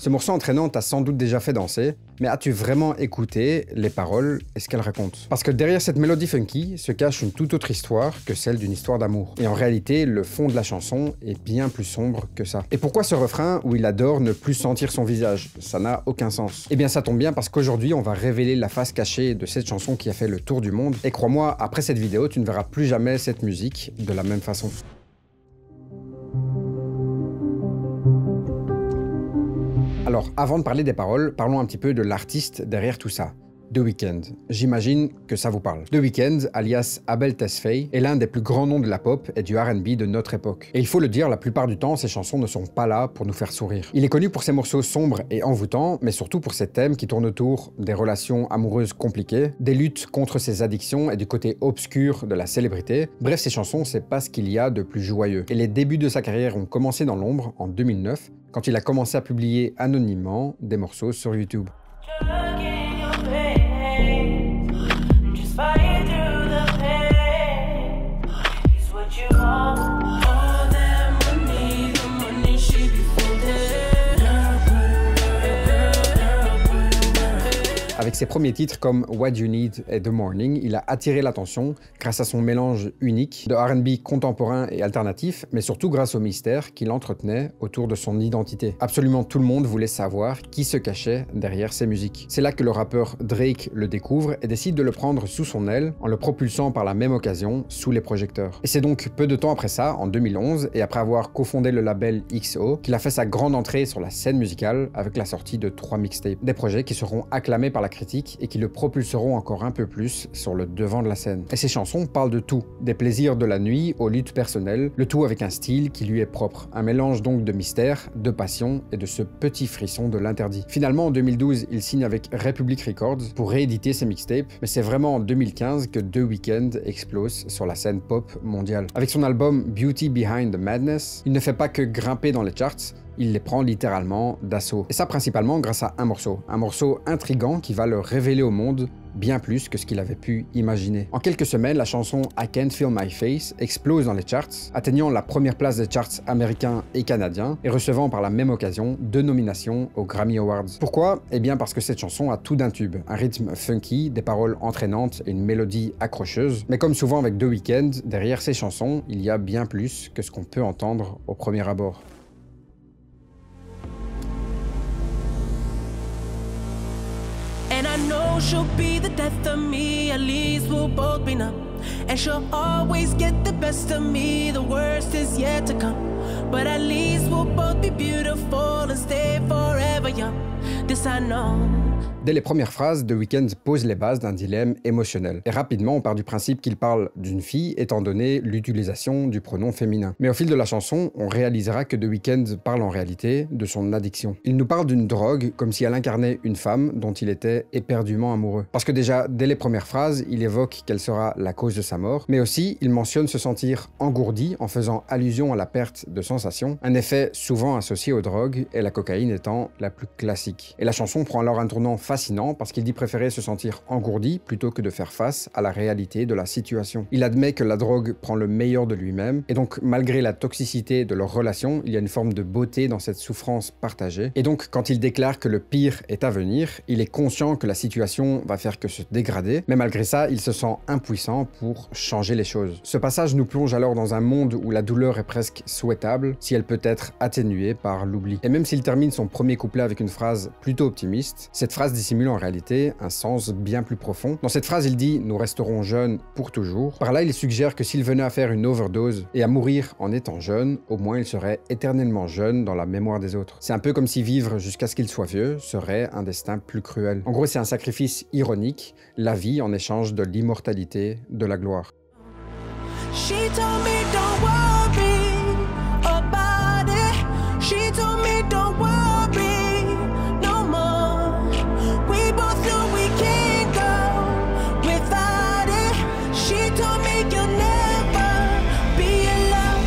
Ce morceau entraînant t'a sans doute déjà fait danser, mais as-tu vraiment écouté les paroles et ce qu'elles racontent? Parce que derrière cette mélodie funky se cache une toute autre histoire que celle d'une histoire d'amour. Et en réalité, le fond de la chanson est bien plus sombre que ça. Et pourquoi ce refrain où il adore ne plus sentir son visage? Ça n'a aucun sens. Eh bien ça tombe bien parce qu'aujourd'hui on va révéler la face cachée de cette chanson qui a fait le tour du monde. Et crois-moi, après cette vidéo, tu ne verras plus jamais cette musique de la même façon. Alors, avant de parler des paroles, parlons un petit peu de l'artiste derrière tout ça. The Weeknd. J'imagine que ça vous parle. The Weeknd, alias Abel Tesfaye, est l'un des plus grands noms de la pop et du R&B de notre époque. Et il faut le dire, la plupart du temps, ses chansons ne sont pas là pour nous faire sourire. Il est connu pour ses morceaux sombres et envoûtants, mais surtout pour ses thèmes qui tournent autour des relations amoureuses compliquées, des luttes contre ses addictions et du côté obscur de la célébrité. Bref, ses chansons, c'est pas ce qu'il y a de plus joyeux. Et les débuts de sa carrière ont commencé dans l'ombre en 2009, quand il a commencé à publier anonymement des morceaux sur YouTube. Avec ses premiers titres comme What You Need et The Morning, il a attiré l'attention grâce à son mélange unique de R&B contemporain et alternatif, mais surtout grâce au mystère qu'il entretenait autour de son identité. Absolument tout le monde voulait savoir qui se cachait derrière ses musiques. C'est là que le rappeur Drake le découvre et décide de le prendre sous son aile en le propulsant par la même occasion sous les projecteurs. Et c'est donc peu de temps après ça, en 2011, et après avoir cofondé le label XO, qu'il a fait sa grande entrée sur la scène musicale avec la sortie de 3 mixtapes. Des projets qui seront acclamés par la critique et qui le propulseront encore un peu plus sur le devant de la scène. Et ses chansons parlent de tout, des plaisirs de la nuit aux luttes personnelles, le tout avec un style qui lui est propre. Un mélange donc de mystère, de passion et de ce petit frisson de l'interdit. Finalement, en 2012, il signe avec Republic Records pour rééditer ses mixtapes, mais c'est vraiment en 2015 que The Weeknd explose sur la scène pop mondiale. Avec son album Beauty Behind the Madness, il ne fait pas que grimper dans les charts, il les prend littéralement d'assaut. Et ça principalement grâce à un morceau intrigant qui va le révéler au monde bien plus que ce qu'il avait pu imaginer. En quelques semaines, la chanson I Can't Feel My Face explose dans les charts, atteignant la première place des charts américains et canadiens et recevant par la même occasion 2 nominations aux Grammy Awards. Pourquoi? Eh bien parce que cette chanson a tout d'un tube, un rythme funky, des paroles entraînantes et une mélodie accrocheuse. Mais comme souvent avec The Weeknd, derrière ces chansons, il y a bien plus que ce qu'on peut entendre au premier abord. And I know she'll be the death of me, at least we'll both be numb. And she'll always get the best of me, the worst is yet to come. But at least we'll both be beautiful and stay forever young. This I know. Dès les premières phrases, The Weeknd pose les bases d'un dilemme émotionnel. Et rapidement, on part du principe qu'il parle d'une fille, étant donné l'utilisation du pronom féminin. Mais au fil de la chanson, on réalisera que The Weeknd parle en réalité de son addiction. Il nous parle d'une drogue, comme si elle incarnait une femme dont il était éperdument amoureux. Parce que déjà, dès les premières phrases, il évoque qu'elle sera la cause de sa mort, mais aussi, il mentionne se sentir engourdi en faisant allusion à la perte de sensation, un effet souvent associé aux drogues, et la cocaïne étant la plus classique. Et la chanson prend alors un tournant fascinant parce qu'il dit préférer se sentir engourdi plutôt que de faire face à la réalité de la situation. Il admet que la drogue prend le meilleur de lui-même et donc malgré la toxicité de leur relation, il y a une forme de beauté dans cette souffrance partagée. Et donc quand il déclare que le pire est à venir, il est conscient que la situation va faire que se dégrader, mais malgré ça, il se sent impuissant pour changer les choses. Ce passage nous plonge alors dans un monde où la douleur est presque souhaitable si elle peut être atténuée par l'oubli. Et même s'il termine son premier couplet avec une phrase plutôt optimiste, cette phrase dissimule en réalité un sens bien plus profond. Dans cette phrase, il dit « Nous resterons jeunes pour toujours ». Par là, il suggère que s'il venait à faire une overdose et à mourir en étant jeune, au moins il serait éternellement jeune dans la mémoire des autres. C'est un peu comme si vivre jusqu'à ce qu'il soit vieux serait un destin plus cruel. En gros, c'est un sacrifice ironique, la vie en échange de l'immortalité, de la gloire. She told me don't worry about it. She told me don't worry no more. We both know we can't go without it. She told me you'll never be alone.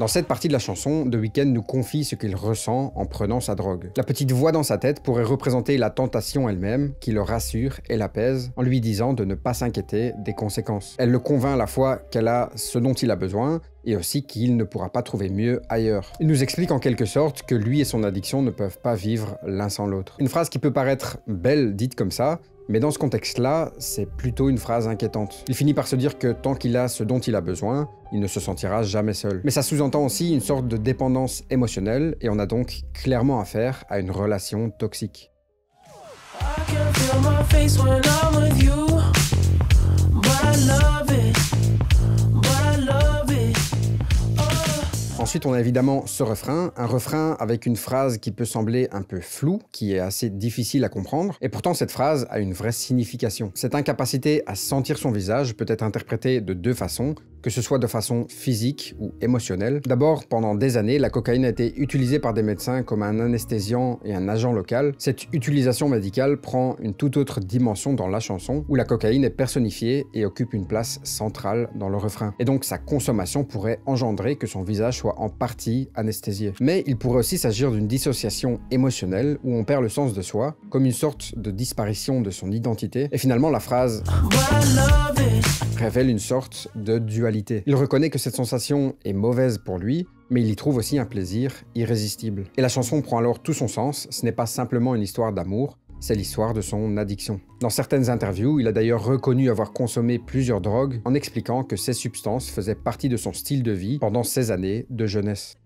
Dans cette partie de la chanson, The Weeknd nous confie ce qu'il ressent en prenant sa drogue. La petite voix dans sa tête pourrait représenter la tentation elle-même, qui le rassure et l'apaise, en lui disant de ne pas s'inquiéter des conséquences. Elle le convainc à la fois qu'elle a ce dont il a besoin, et aussi qu'il ne pourra pas trouver mieux ailleurs. Il nous explique en quelque sorte que lui et son addiction ne peuvent pas vivre l'un sans l'autre. Une phrase qui peut paraître belle dite comme ça, mais dans ce contexte-là, c'est plutôt une phrase inquiétante. Il finit par se dire que tant qu'il a ce dont il a besoin, il ne se sentira jamais seul. Mais ça sous-entend aussi une sorte de dépendance émotionnelle, et on a donc clairement affaire à une relation toxique. Ensuite, on a évidemment ce refrain, un refrain avec une phrase qui peut sembler un peu floue, qui est assez difficile à comprendre, et pourtant cette phrase a une vraie signification. Cette incapacité à sentir son visage peut être interprétée de deux façons, que ce soit de façon physique ou émotionnelle. D'abord, pendant des années, la cocaïne a été utilisée par des médecins comme un anesthésiant et un agent local. Cette utilisation médicale prend une toute autre dimension dans la chanson, où la cocaïne est personnifiée et occupe une place centrale dans le refrain. Et donc sa consommation pourrait engendrer que son visage soit en partie anesthésié. Mais il pourrait aussi s'agir d'une dissociation émotionnelle, où on perd le sens de soi, comme une sorte de disparition de son identité. Et finalement, la phrase révèle une sorte de dualité. Il reconnaît que cette sensation est mauvaise pour lui, mais il y trouve aussi un plaisir irrésistible. Et la chanson prend alors tout son sens, ce n'est pas simplement une histoire d'amour, c'est l'histoire de son addiction. Dans certaines interviews, il a d'ailleurs reconnu avoir consommé plusieurs drogues, en expliquant que ces substances faisaient partie de son style de vie pendant ses années de jeunesse.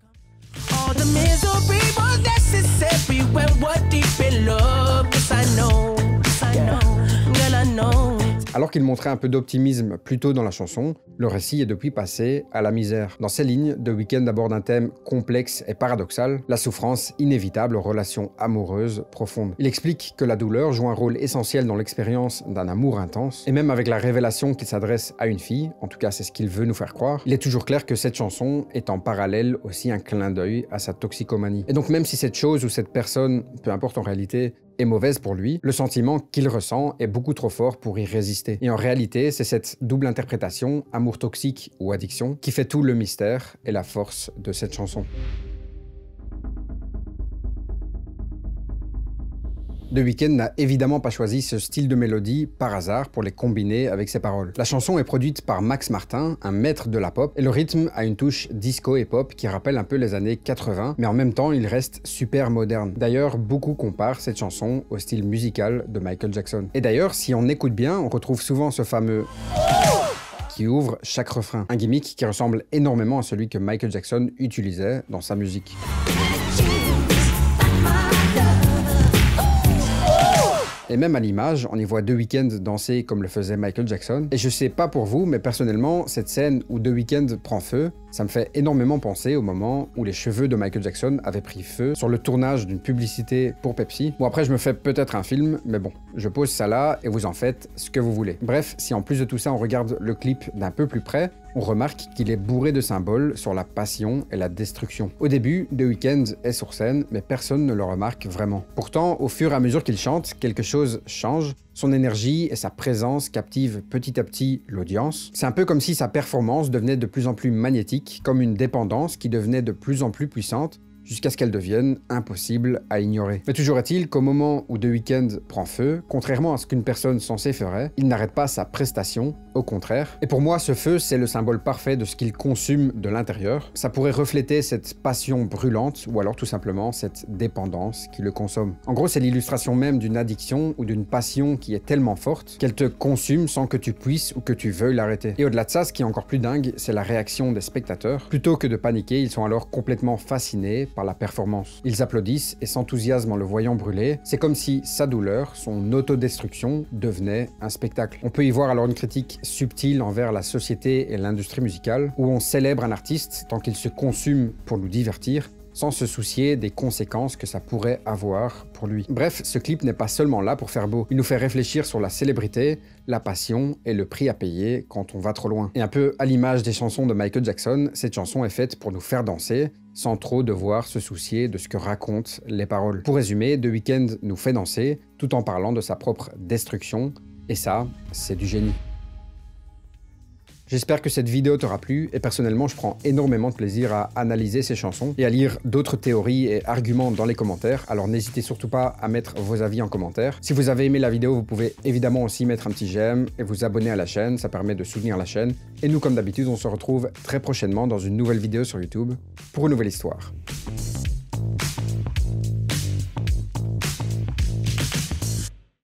Alors qu'il montrait un peu d'optimisme plus tôt dans la chanson, le récit est depuis passé à la misère. Dans ces lignes, The Weeknd aborde un thème complexe et paradoxal, la souffrance inévitable aux relations amoureuses profondes. Il explique que la douleur joue un rôle essentiel dans l'expérience d'un amour intense, et même avec la révélation qu'il s'adresse à une fille, en tout cas c'est ce qu'il veut nous faire croire, il est toujours clair que cette chanson est en parallèle aussi un clin d'œil à sa toxicomanie. Et donc même si cette chose ou cette personne, peu importe en réalité, est mauvaise pour lui, le sentiment qu'il ressent est beaucoup trop fort pour y résister. Et en réalité, c'est cette double interprétation, amour toxique ou addiction, qui fait tout le mystère et la force de cette chanson. The Weeknd n'a évidemment pas choisi ce style de mélodie par hasard pour les combiner avec ses paroles. La chanson est produite par Max Martin, un maître de la pop, et le rythme a une touche disco et pop qui rappelle un peu les années 80, mais en même temps il reste super moderne. D'ailleurs, beaucoup comparent cette chanson au style musical de Michael Jackson. Et d'ailleurs, si on écoute bien, on retrouve souvent ce fameux qui ouvre chaque refrain, un gimmick qui ressemble énormément à celui que Michael Jackson utilisait dans sa musique. Et même à l'image, on y voit The Weeknd danser comme le faisait Michael Jackson. Et je sais pas pour vous, mais personnellement, cette scène où The Weeknd prend feu, ça me fait énormément penser au moment où les cheveux de Michael Jackson avaient pris feu sur le tournage d'une publicité pour Pepsi. Bon, après, je me fais peut-être un film, mais bon, je pose ça là et vous en faites ce que vous voulez. Bref, si en plus de tout ça, on regarde le clip d'un peu plus près, on remarque qu'il est bourré de symboles sur la passion et la destruction. Au début, The Weeknd est sur scène, mais personne ne le remarque vraiment. Pourtant, au fur et à mesure qu'il chante, quelque chose change. Son énergie et sa présence captivent petit à petit l'audience. C'est un peu comme si sa performance devenait de plus en plus magnétique, comme une dépendance qui devenait de plus en plus puissante, jusqu'à ce qu'elle devienne impossible à ignorer. Mais toujours est-il qu'au moment où The Weeknd prend feu, contrairement à ce qu'une personne censée ferait, il n'arrête pas sa prestation, au contraire. Et pour moi, ce feu, c'est le symbole parfait de ce qu'il consume de l'intérieur. Ça pourrait refléter cette passion brûlante, ou alors tout simplement cette dépendance qui le consomme. En gros, c'est l'illustration même d'une addiction ou d'une passion qui est tellement forte qu'elle te consume sans que tu puisses ou que tu veuilles l'arrêter. Et au-delà de ça, ce qui est encore plus dingue, c'est la réaction des spectateurs. Plutôt que de paniquer, ils sont alors complètement fascinés par la performance. Ils applaudissent et s'enthousiasment en le voyant brûler. C'est comme si sa douleur, son autodestruction, devenait un spectacle. On peut y voir alors une critique subtile envers la société et l'industrie musicale, où on célèbre un artiste tant qu'il se consume pour nous divertir, sans se soucier des conséquences que ça pourrait avoir pour lui. Bref, ce clip n'est pas seulement là pour faire beau, il nous fait réfléchir sur la célébrité, la passion et le prix à payer quand on va trop loin. Et un peu à l'image des chansons de Michael Jackson, cette chanson est faite pour nous faire danser, sans trop devoir se soucier de ce que racontent les paroles. Pour résumer, The Weeknd nous fait danser, tout en parlant de sa propre destruction, et ça, c'est du génie. J'espère que cette vidéo t'aura plu et personnellement je prends énormément de plaisir à analyser ces chansons et à lire d'autres théories et arguments dans les commentaires, alors n'hésitez surtout pas à mettre vos avis en commentaire. Si vous avez aimé la vidéo, vous pouvez évidemment aussi mettre un petit j'aime et vous abonner à la chaîne, ça permet de soutenir la chaîne. Et nous comme d'habitude, on se retrouve très prochainement dans une nouvelle vidéo sur YouTube pour une nouvelle histoire.